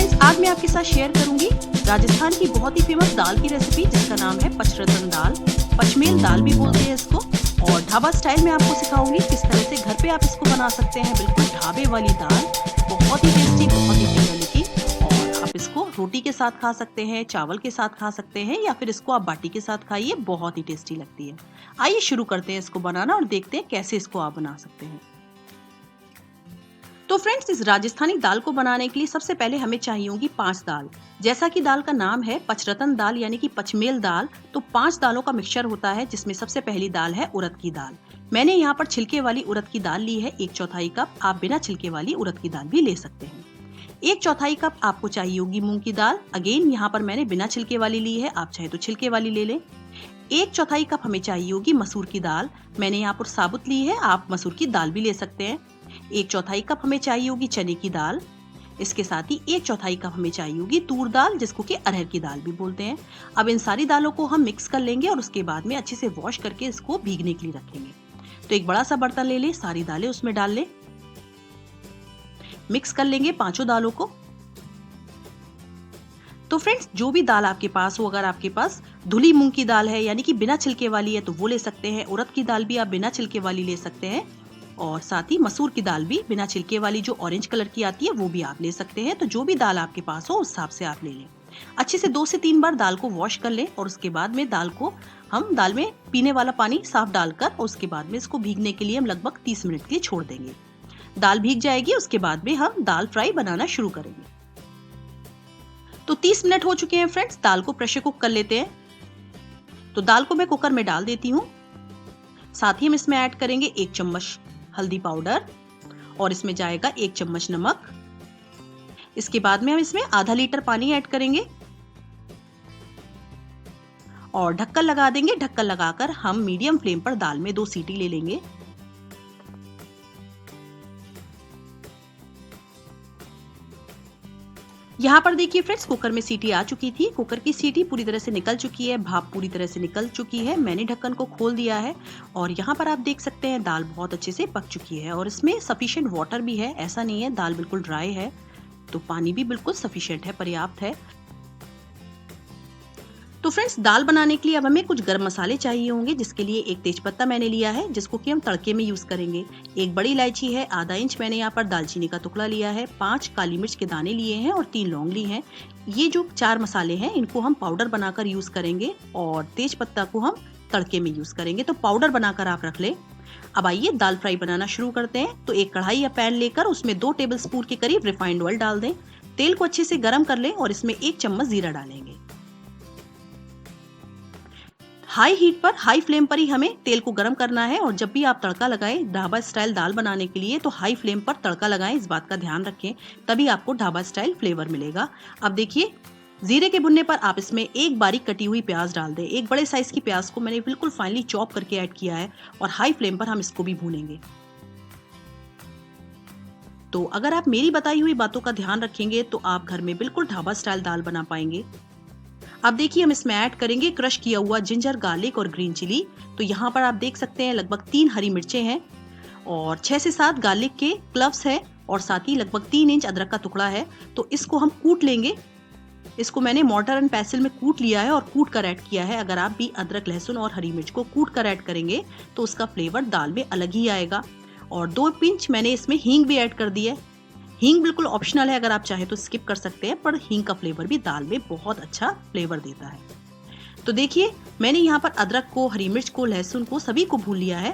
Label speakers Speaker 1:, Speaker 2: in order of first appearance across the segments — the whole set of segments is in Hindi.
Speaker 1: फ्रेंड्स, आज मैं आपके साथ शेयर करूंगी राजस्थान की बहुत ही फेमस दाल की रेसिपी, जिसका नाम है पचरत्न दाल। पचमेल दाल भी बोलते हैं इसको। और ढाबा स्टाइल में आपको सिखाऊंगी किस तरह से घर पे आप इसको बना सकते हैं। बिल्कुल ढाबे वाली दाल, बहुत ही टेस्टी, बहुत ही प्यारी की। और आप इसको रोटी के साथ खा सकते हैं, चावल के साथ खा सकते हैं, या फिर इसको आप बाटी के साथ खाइए, बहुत ही टेस्टी लगती है। आइए शुरू करते हैं इसको बनाना और देखते हैं कैसे इसको आप बना सकते हैं। तो फ्रेंड्स, इस राजस्थानी दाल को बनाने के लिए सबसे पहले हमें चाहिए होगी 5 दाल। जैसा कि दाल का नाम है पचरत्न दाल यानी कि पचमेल दाल, तो 5 दालों का मिक्सचर होता है, जिसमें सबसे पहली दाल है उड़द की दाल। मैंने यहाँ पर छिलके वाली उड़द की दाल ली है 1/4 कप। आप बिना छिलके वाली उड़द की दाल भी ले सकते हैं। 1/4 कप आपको चाहिए होगी मूंग की दाल। अगेन यहाँ पर मैंने बिना छिलके वाली ली है, आप चाहे तो छिलके वाली ले लें। 1/4 कप हमें चाहिए होगी मसूर की दाल। मैंने यहाँ पर साबुत ली है, आप मसूर की दाल भी ले सकते हैं। 1/4 कप हमें चाहिए होगी चने की दाल। इसके साथ ही 1/4 कप हमें चाहिए होगी तूर दाल, जिसको कि अरहर की दाल भी बोलते हैं। अब इन सारी दालों को हम मिक्स कर लेंगे और उसके बाद में अच्छे से वॉश करके इसको भीगने के लिए रखेंगे। तो एक बड़ा सा बर्तन ले लें, सारी दालें उसमें डाल लें, मिक्स कर लेंगे 5 दालों को। तो फ्रेंड्स, जो भी दाल आपके पास हो, अगर आपके पास धुली मूंग की दाल है यानी कि बिना छिलके वाली है तो वो ले सकते हैं। उड़द की दाल भी आप बिना छिलके वाली ले सकते हैं, और साथ ही मसूर की दाल भी बिना छिलके वाली, जो ऑरेंज कलर की आती है, वो भी आप ले सकते हैं। तो जो भी दाल आपके पास हो उस हिसाब से आप ले लें। अच्छे से 2 से 3 बार दाल को वॉश कर लें, और उसके बाद में दाल में पीने वाला पानी साफ डालकर, और उसके बाद में इसको भीगने के लिए हम लगभग 30 मिनट के लिए छोड़ देंगे। दाल भीग जाएगी, उसके बाद में हम दाल फ्राई बनाना शुरू करेंगे। तो 30 मिनट हो चुके हैं फ्रेंड्स, दाल को प्रेशर कुक कर लेते हैं। तो दाल को मैं कुकर में डाल देती हूँ। साथ ही हम इसमें ऐड करेंगे 1 चम्मच हल्दी पाउडर, और इसमें जाएगा 1 चम्मच नमक। इसके बाद में हम इसमें आधा लीटर पानी ऐड करेंगे और ढक्कन लगा देंगे। ढक्कन लगाकर हम मीडियम फ्लेम पर दाल में 2 सीटी ले लेंगे। यहाँ पर देखिए फ्रेंड्स, कुकर में सीटी आ चुकी थी। कुकर की सीटी पूरी तरह से निकल चुकी है, भाप पूरी तरह से निकल चुकी है। मैंने ढक्कन को खोल दिया है और यहाँ पर आप देख सकते हैं दाल बहुत अच्छे से पक चुकी है, और इसमें सफिशिएंट वाटर भी है। ऐसा नहीं है दाल बिल्कुल ड्राई है, तो पानी भी बिल्कुल सफिशिएंट है, पर्याप्त है। तो फ्रेंड्स, दाल बनाने के लिए अब हमें कुछ गर्म मसाले चाहिए होंगे, जिसके लिए 1 तेजपत्ता मैंने लिया है, जिसको कि हम तड़के में यूज करेंगे। 1 बड़ी इलायची है, आधा इंच मैंने यहाँ पर दालचीनी का टुकड़ा लिया है, 5 काली मिर्च के दाने लिए हैं और 3 लौंग ली हैं। ये जो 4 मसाले हैं, इनको हम पाउडर बनाकर यूज करेंगे, और तेजपत्ता को हम तड़के में यूज करेंगे। तो पाउडर बनाकर आप रख लें। अब आइए दाल फ्राई बनाना शुरू करते हैं। तो एक कढ़ाई या पैन लेकर उसमें 2 टेबल स्पून के करीब रिफाइंड ऑयल डाल दें। तेल को अच्छे से गर्म कर लें और इसमें 1 चम्मच जीरा डालेंगे। हाई हीट पर, हाई फ्लेम पर ही हमें तेल को गर्म करना है। और जब भी आप तड़का लगाएं ढाबा स्टाइल दाल बनाने के लिए, तो हाई फ्लेम पर तड़का लगाएं, इस बात का ध्यान रखें, तभी आपको ढाबा स्टाइल फ्लेवर मिलेगा। अब देखिए, जीरे के भुनने पर आप इसमें 1 बारीक कटी हुई प्याज डाल दें। 1 बड़े साइज की प्याज को मैंने बिल्कुल फाइनली चॉप करके ऐड किया है, और हाई फ्लेम पर हम इसको भी भूनेंगे। तो अगर आप मेरी बताई हुई बातों का ध्यान रखेंगे तो आप घर में बिल्कुल ढाबा स्टाइल दाल बना पाएंगे। अब देखिए, हम इसमें ऐड करेंगे क्रश किया हुआ जिंजर, गार्लिक और ग्रीन चिली। तो यहाँ पर आप देख सकते हैं लगभग 3 हरी मिर्चें हैं, और 6 से 7 गार्लिक के क्लव्स है, और साथ ही लगभग 3 इंच अदरक का टुकड़ा है। तो इसको हम कूट लेंगे। इसको मैंने मॉर्टर एंड पेसिल में कूट लिया है और कूट कर ऐड किया है। अगर आप भी अदरक, लहसुन और हरी मिर्च को कूट कर ऐड करेंगे तो उसका फ्लेवर दाल में अलग ही आएगा। और 2 पिंच मैंने इसमें हींग भी ऐड कर दी है। हींग बिल्कुल ऑप्शनल है, अगर आप चाहे तो स्किप कर सकते हैं, पर हींग का फ्लेवर भी दाल में बहुत अच्छा फ्लेवर देता है। तो देखिए, मैंने यहाँ पर अदरक को, हरी मिर्च को, लहसुन को, सभी को भून लिया है।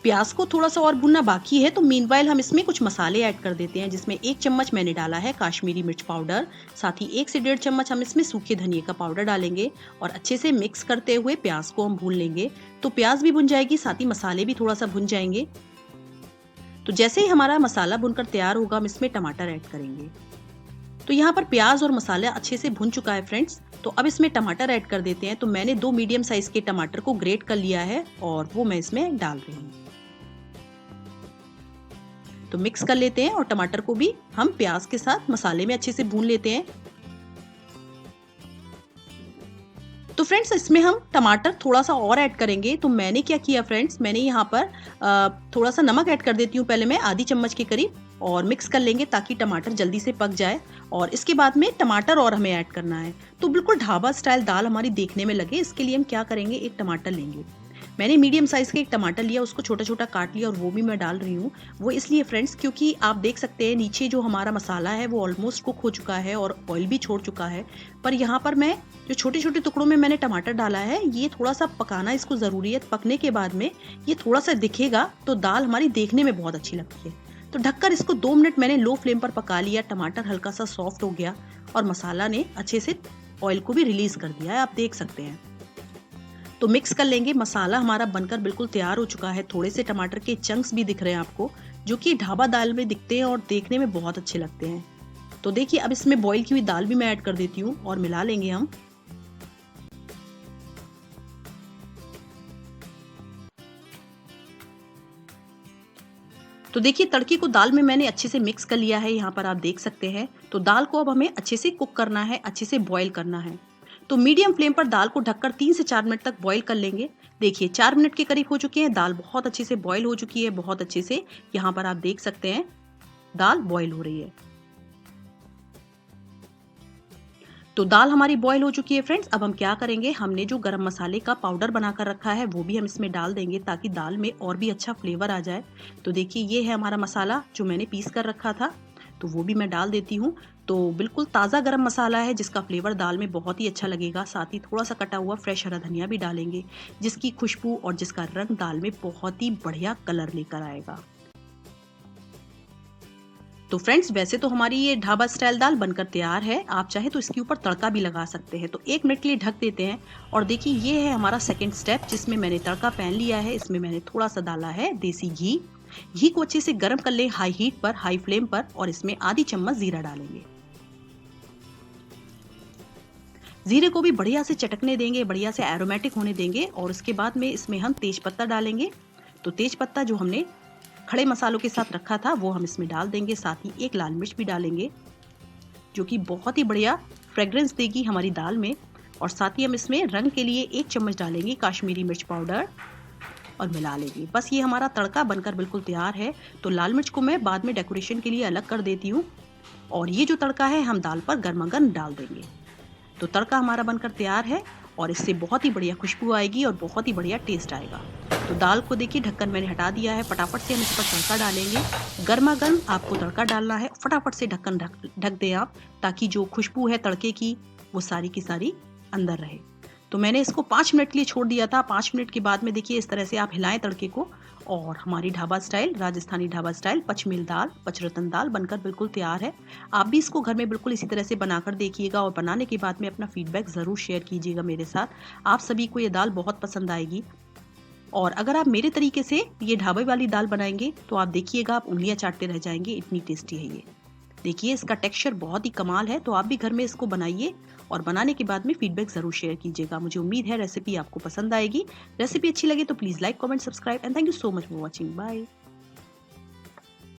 Speaker 1: प्याज को थोड़ा सा और भूनना बाकी है, तो मीनवाइल हम इसमें कुछ मसाले ऐड कर देते हैं, जिसमें 1 चम्मच मैंने डाला है काश्मीरी मिर्च पाउडर। साथ ही 1 से 1.5 चम्मच हम इसमें सूखे धनिए का पाउडर डालेंगे, और अच्छे से मिक्स करते हुए प्याज को हम भून लेंगे। तो प्याज भी भुन जाएगी, साथ ही मसाले भी थोड़ा सा भुन जाएंगे। तो जैसे ही हमारा मसाला भुनकर तैयार होगा, हम इसमें टमाटर ऐड करेंगे। तो यहाँ पर प्याज और मसाला अच्छे से भुन चुका है फ्रेंड्स। तो अब इसमें टमाटर ऐड कर देते हैं। तो मैंने 2 मीडियम साइज के टमाटर को ग्रेट कर लिया है, और वो मैं इसमें डाल रही हूँ। तो मिक्स कर लेते हैं, और टमाटर को भी हम प्याज के साथ मसाले में अच्छे से भून लेते हैं। तो फ्रेंड्स इसमें हम टमाटर थोड़ा सा और ऐड करेंगे। तो मैंने क्या किया फ्रेंड्स, मैंने यहाँ पर थोड़ा सा नमक ऐड कर देती हूँ पहले मैं, आधी चम्मच के करीब, और मिक्स कर लेंगे ताकि टमाटर जल्दी से पक जाए। और इसके बाद में टमाटर और हमें ऐड करना है, तो बिल्कुल ढाबा स्टाइल दाल हमारी देखने में लगे, इसके लिए हम क्या करेंगे, एक टमाटर लेंगे। मैंने मीडियम साइज का एक टमाटर लिया, उसको छोटा छोटा काट लिया और वो भी मैं डाल रही हूँ। वो इसलिए फ्रेंड्स क्योंकि आप देख सकते हैं नीचे जो हमारा मसाला है वो ऑलमोस्ट कुक हो चुका है और ऑयल भी छोड़ चुका है, पर यहाँ पर मैं जो छोटे छोटे टुकड़ों में मैंने टमाटर डाला है, ये थोड़ा सा पकाना इसको ज़रूरी है। पकने के बाद में ये थोड़ा सा दिखेगा तो दाल हमारी देखने में बहुत अच्छी लगती है। तो ढककर इसको 2 मिनट मैंने लो फ्लेम पर पका लिया। टमाटर हल्का सा सॉफ्ट हो गया और मसाला ने अच्छे से ऑयल को भी रिलीज कर दिया है, आप देख सकते हैं। तो मिक्स कर लेंगे। मसाला हमारा बनकर बिल्कुल तैयार हो चुका है। थोड़े से टमाटर के चंक्स भी दिख रहे हैं आपको, जो कि ढाबा दाल में दिखते हैं और देखने में बहुत अच्छे लगते हैं। तो देखिए अब इसमें बॉईल की हुई दाल भी मैं ऐड कर देती हूँ और मिला लेंगे हम। तो देखिए तड़के को दाल में मैंने अच्छे से मिक्स कर लिया है, यहाँ पर आप देख सकते हैं। तो दाल को अब हमें अच्छे से कुक करना है, अच्छे से बॉईल करना है। तो मीडियम फ्लेम पर दाल को ढककर 3 से 4 मिनट तक बॉईल कर लेंगे। देखिए 4 मिनट के करीब हो चुके हैं, दाल बहुत अच्छे से बॉईल हो चुकी है, बहुत अच्छे से। यहाँ पर आप देख सकते हैं दाल बॉईल हो रही है। तो दाल हमारी बॉईल हो चुकी है फ्रेंड्स। अब हम क्या करेंगे, हमने जो गरम मसाले का पाउडर बनाकर रखा है वो भी हम इसमें डाल देंगे ताकि दाल में और भी अच्छा फ्लेवर आ जाए। तो देखिए ये है हमारा मसाला जो मैंने पीस कर रखा था, तो वो भी मैं डाल देती हूँ। तो बिल्कुल ताज़ा गरम मसाला है जिसका फ्लेवर दाल में बहुत ही अच्छा लगेगा। साथ ही थोड़ा सा कटा हुआ फ्रेश हरा धनिया भी डालेंगे, जिसकी खुशबू और जिसका रंग दाल में बहुत ही बढ़िया कलर लेकर आएगा। तो फ्रेंड्स वैसे तो हमारी ये ढाबा स्टाइल दाल बनकर तैयार है, आप चाहे तो इसके ऊपर तड़का भी लगा सकते हैं। तो 1 मिनट के लिए ढक देते हैं। और देखिए ये है हमारा सेकंड स्टेप, जिसमें मैंने तड़का पैन लिया है। इसमें मैंने थोड़ा सा डाला है देसी घी। घी को अच्छे से गर्म कर ले हाई हीट पर, हाई फ्लेम पर, और इसमें आधी चम्मच जीरा डालेंगे। जीरे को भी बढ़िया से चटकने देंगे, बढ़िया से एरोमेटिक होने देंगे। और उसके बाद में इसमें हम तेज पत्ता डालेंगे। तो तेज पत्ता जो हमने खड़े मसालों के साथ रखा था वो हम इसमें डाल देंगे। साथ ही एक लाल मिर्च भी डालेंगे जो कि बहुत ही बढ़िया फ्रेग्रेंस देगी हमारी दाल में। और साथ ही हम इसमें रंग के लिए 1 चम्मच डालेंगे काश्मीरी मिर्च पाउडर और मिला लेंगे। बस ये हमारा तड़का बनकर बिल्कुल तैयार है। तो लाल मिर्च को मैं बाद में डेकोरेशन के लिए अलग कर देती हूँ। और ये जो तड़का है हम दाल पर गर्मा-गर्म डाल देंगे। तो तड़का हमारा बनकर तैयार है और इससे बहुत ही बढ़िया खुशबू आएगी और बहुत ही बढ़िया टेस्ट आएगा। तो दाल को देखिए ढक्कन मैंने हटा दिया है। फटाफट से हम इस पर तड़का डालेंगे। गर्मा गर्म आपको तड़का डालना है, फटाफट से ढक्कन ढक दें आप, ताकि जो खुशबू है तड़के की वो सारी की सारी अंदर रहे। तो मैंने इसको 5 मिनट के लिए छोड़ दिया था। 5 मिनट के बाद में देखिए इस तरह से आप हिलाएं तड़के को, और हमारी ढाबा स्टाइल, राजस्थानी ढाबा स्टाइल पचमेल दाल, पचरत्न दाल बनकर बिल्कुल तैयार है। आप भी इसको घर में बिल्कुल इसी तरह से बनाकर देखिएगा और बनाने के बाद में अपना फीडबैक ज़रूर शेयर कीजिएगा मेरे साथ। आप सभी को ये दाल बहुत पसंद आएगी। और अगर आप मेरे तरीके से ये ढाबे वाली दाल बनाएंगे तो आप देखिएगा आप उंगलियां चाटते रह जाएंगे, इतनी टेस्टी है ये। देखिए इसका टेक्सचर बहुत ही कमाल है। तो आप भी घर में इसको बनाइए और बनाने के बाद में फीडबैक जरूर शेयर कीजिएगा। मुझे उम्मीद है रेसिपी आपको पसंद आएगी। रेसिपी अच्छी लगे तो please like, comment, subscribe and thank you so much for watching. Bye.